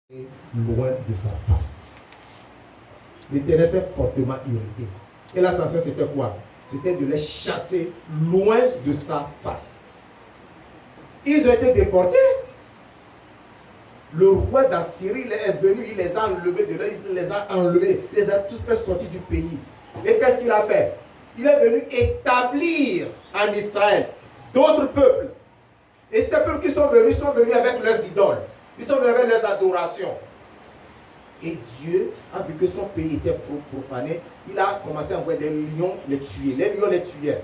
loin de sa face. L'Éternel s'est fortement irrité. Et la sanction, c'était quoi? C'était de les chasser loin de sa face. Ils ont été déportés. Le roi d'Assyrie est venu, il les a enlevés de là, il les a enlevés, il les a tous fait sortir du pays. Et qu'est-ce qu'il a fait? Il est venu établir en Israël d'autres peuples. Et ces peuples qui sont venus avec leurs idoles. Ils sont venus avec leurs adorations. Et Dieu a vu que son pays était profané. Il a commencé à envoyer des lions les tuer. Les lions les tuaient.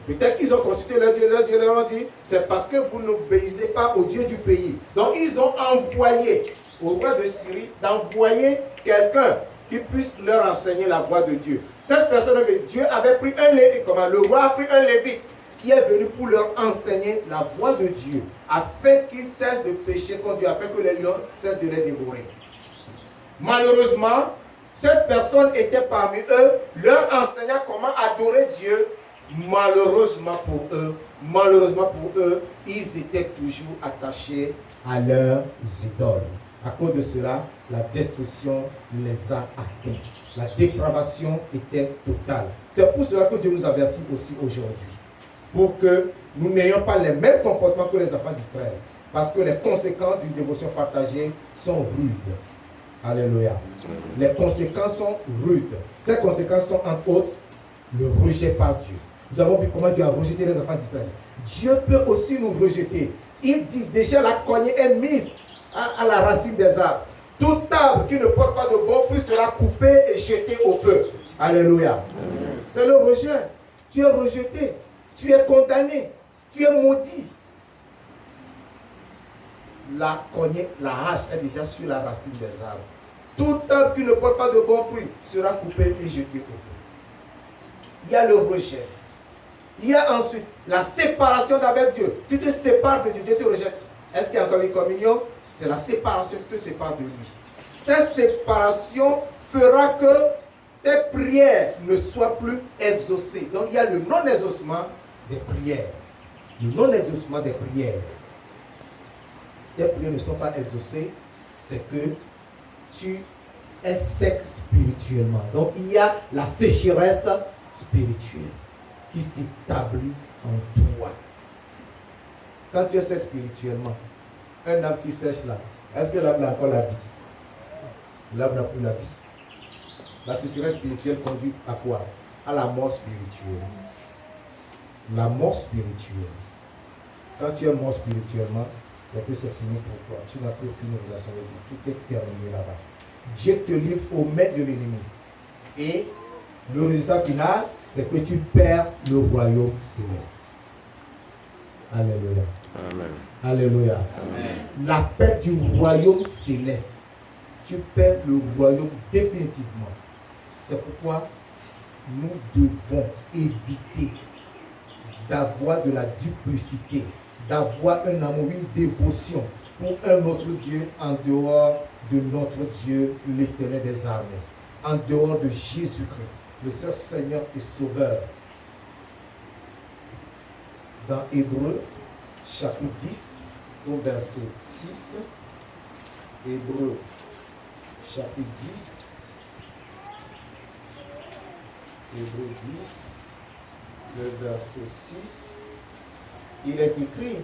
Peut-être qu'ils ont consulté leur Dieu leur ont dit, c'est parce que vous n'obéissez pas au Dieu du pays. Donc ils ont envoyé au roi de Syrie d'envoyer quelqu'un qui puisse leur enseigner la voie de Dieu. Cette personne, Dieu avait pris le roi a pris un lévite qui est venu pour leur enseigner la voie de Dieu, afin qu'ils cessent de pécher contre Dieu, afin que les lions cessent de les dévorer. Malheureusement, cette personne était parmi eux, leur enseignant comment adorer Dieu. Malheureusement pour eux, ils étaient toujours attachés à leurs idoles. À cause de cela, la destruction les a atteints. La dépravation était totale. C'est pour cela que Dieu nous avertit aussi aujourd'hui. Pour que nous n'ayons pas les mêmes comportements que les enfants d'Israël. Parce que les conséquences d'une dévotion partagée sont rudes. Alléluia. Les conséquences sont rudes. Ces conséquences sont entre autres le rejet par Dieu. Nous avons vu comment Dieu a rejeté les enfants d'Israël. Dieu peut aussi nous rejeter. Il dit déjà la cognée est mise à la racine des arbres. Tout arbre qui ne porte pas de bons fruits sera coupé et jeté au feu. Alléluia. C'est le rejet. Tu es rejeté. Tu es condamné. Tu es maudit. La cognée, la hache est déjà sur la racine des arbres. Tout arbre qui ne porte pas de bons fruits sera coupé et jeté au feu. Il y a le rejet. Il y a ensuite la séparation d'avec Dieu. Tu te sépares de Dieu, Dieu te rejette. Est-ce qu'il y a encore une communion? C'est la séparation qui te sépare de lui. Cette séparation fera que tes prières ne soient plus exaucées. Donc il y a le non-exaucement des prières. Le non-exaucement des prières. Tes prières ne sont pas exaucées, c'est que tu es sec spirituellement. Donc il y a la sécheresse spirituelle qui s'établit en toi. Quand tu es sec spirituellement, un arbre qui sèche là, est-ce que l'arbre a encore la vie? L'arbre n'a plus la vie. La sécheresse spirituelle conduit à quoi? À la mort spirituelle. La mort spirituelle. Quand tu es mort spirituellement, c'est que c'est fini pour toi. Tu n'as plus aucune relation avec Dieu. Tout est terminé là-bas. Dieu te livre au maître de l'ennemi. Et le résultat final, c'est que tu perds le royaume céleste. Alléluia. Amen. Alléluia. Amen. La perte du royaume céleste. Tu perds le royaume définitivement. C'est pourquoi nous devons éviter d'avoir de la duplicité, d'avoir un amour, une dévotion pour un autre Dieu en dehors de notre Dieu, l'Éternel des armées, en dehors de Jésus-Christ, le seul Seigneur et Sauveur. Dans Hébreux, chapitre 10, au verset 6, Hébreux, chapitre 10, Hébreux 10, le verset 6, il est écrit: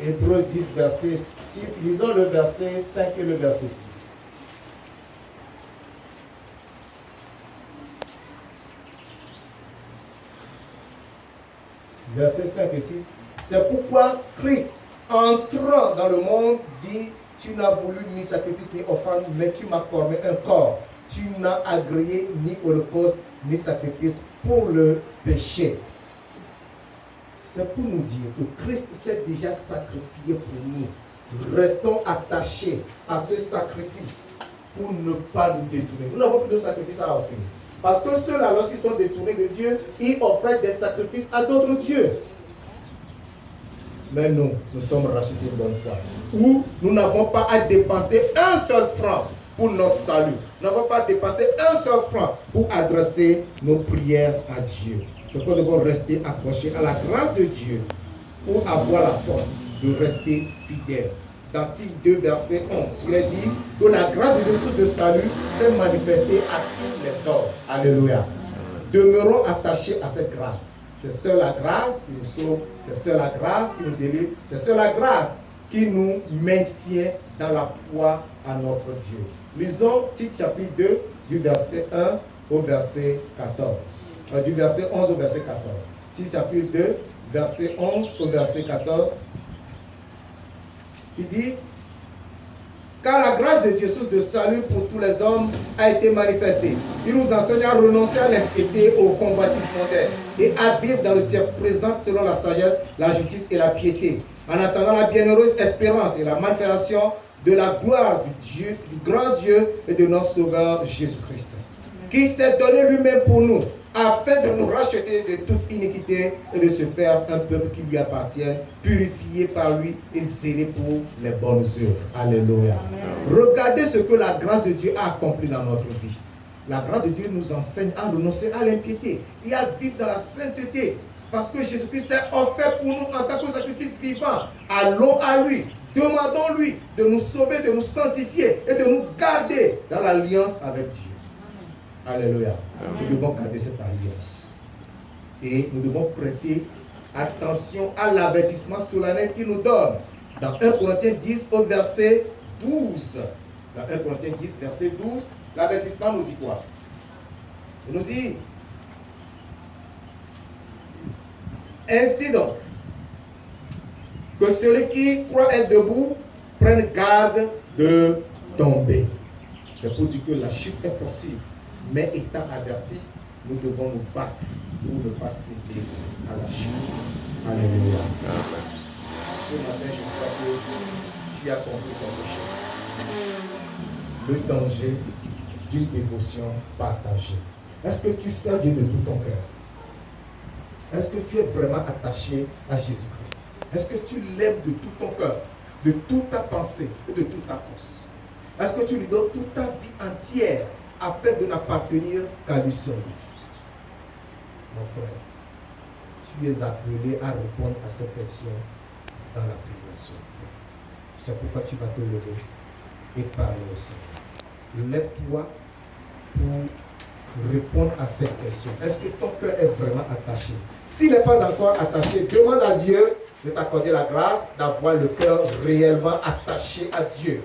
Hébreux 10, verset 6. Lisons le verset 5 et le verset 6. Versets 5 et 6. C'est pourquoi Christ, entrant dans le monde, dit: tu n'as voulu ni sacrifice ni offrande, mais tu m'as formé un corps. Tu n'as agréé ni holocauste ni sacrifice pour le péché. C'est pour nous dire que Christ s'est déjà sacrifié pour nous. Restons attachés à ce sacrifice pour ne pas nous détourner. Nous n'avons plus de sacrifice à offrir. Parce que ceux-là, lorsqu'ils sont détournés de Dieu, ils offrent des sacrifices à d'autres dieux. Mais nous sommes rachetés une bonne fois. Où nous n'avons pas à dépenser un seul franc pour notre salut. Nous n'avons pas à dépenser un seul franc pour adresser nos prières à Dieu. C'est que nous devons rester accrochés à la grâce de Dieu pour avoir la force de rester fidèles. Dans Tite 2, verset 11, il est dit que la grâce de Dieu de salut s'est manifestée à tous les hommes. Alléluia. Demeurons attachés à cette grâce. C'est seule la grâce qui nous sauve, c'est seule la grâce qui nous délivre, c'est seule la grâce qui nous maintient dans la foi à notre Dieu. Lisons Tite chapitre 2, du verset 1 au verset 14. Du verset 11 au verset 14. Tite chapitre 2, verset 11 au verset 14. Il dit, car la grâce de Dieu, source de salut pour tous les hommes, a été manifestée. Il nous enseigne à renoncer à l'impiété, au convoitisme mondain et à vivre dans le siècle présent selon la sagesse, la justice et la piété, en attendant la bienheureuse espérance et la manifestation de la gloire du grand Dieu et de notre Sauveur Jésus-Christ, qui s'est donné lui-même pour nous, afin de nous racheter de toute iniquité et de se faire un peuple qui lui appartienne, purifié par lui et zélé pour les bonnes œuvres. Alléluia. Amen. Regardez ce que la grâce de Dieu a accompli dans notre vie. La grâce de Dieu nous enseigne à renoncer à l'impiété et à vivre dans la sainteté. Parce que Jésus-Christ s'est offert pour nous en tant que sacrifice vivant. Allons à lui. Demandons-lui de nous sauver, de nous sanctifier et de nous garder dans l'alliance avec Dieu. Alléluia. Amen. Nous devons garder cette alliance. Et nous devons prêter attention à l'avertissement solennel qu'il nous donne. Dans 1 Corinthiens 10 au verset 12. Dans 1 Corinthiens 10, verset 12, l'avertissement nous dit quoi? Il nous dit, ainsi donc, que celui qui croit être debout prenne garde de tomber. C'est pour dire que la chute est possible. Mais étant avertis, nous devons nous battre pour ne pas céder à la chute. Alléluia. Ce matin, je crois que tu as compris quelque chose. Le danger d'une dévotion partagée. Est-ce que tu sers Dieu de tout ton cœur? Est-ce que tu es vraiment attaché à Jésus-Christ? Est-ce que tu l'aimes de tout ton cœur, de toute ta pensée et de toute ta force? Est-ce que tu lui donnes toute ta vie entière afin de n'appartenir qu'à lui seul? Mon frère, tu es appelé à répondre à cette question dans la prédication. C'est pourquoi tu vas te lever et parler au Seigneur. Lève-toi pour répondre à cette question. Est-ce que ton cœur est vraiment attaché? S'il n'est pas encore attaché, demande à Dieu de t'accorder la grâce d'avoir le cœur réellement attaché à Dieu,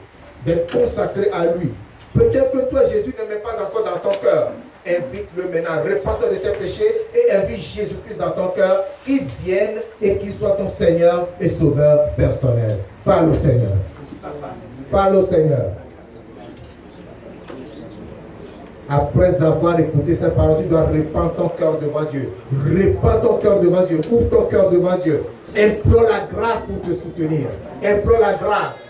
d'être consacré à lui. Peut-être que toi, Jésus ne met pas encore dans ton cœur. Invite-le maintenant, répands-toi de tes péchés et invite Jésus-Christ dans ton cœur, qu'il vienne et qu'il soit ton Seigneur et Sauveur personnel. Parle au Seigneur. Parle au Seigneur. Après avoir écouté cette parole, tu dois répandre ton cœur devant Dieu. Répands ton cœur devant Dieu. Ouvre ton cœur devant Dieu. Implore la grâce pour te soutenir. Implore la grâce.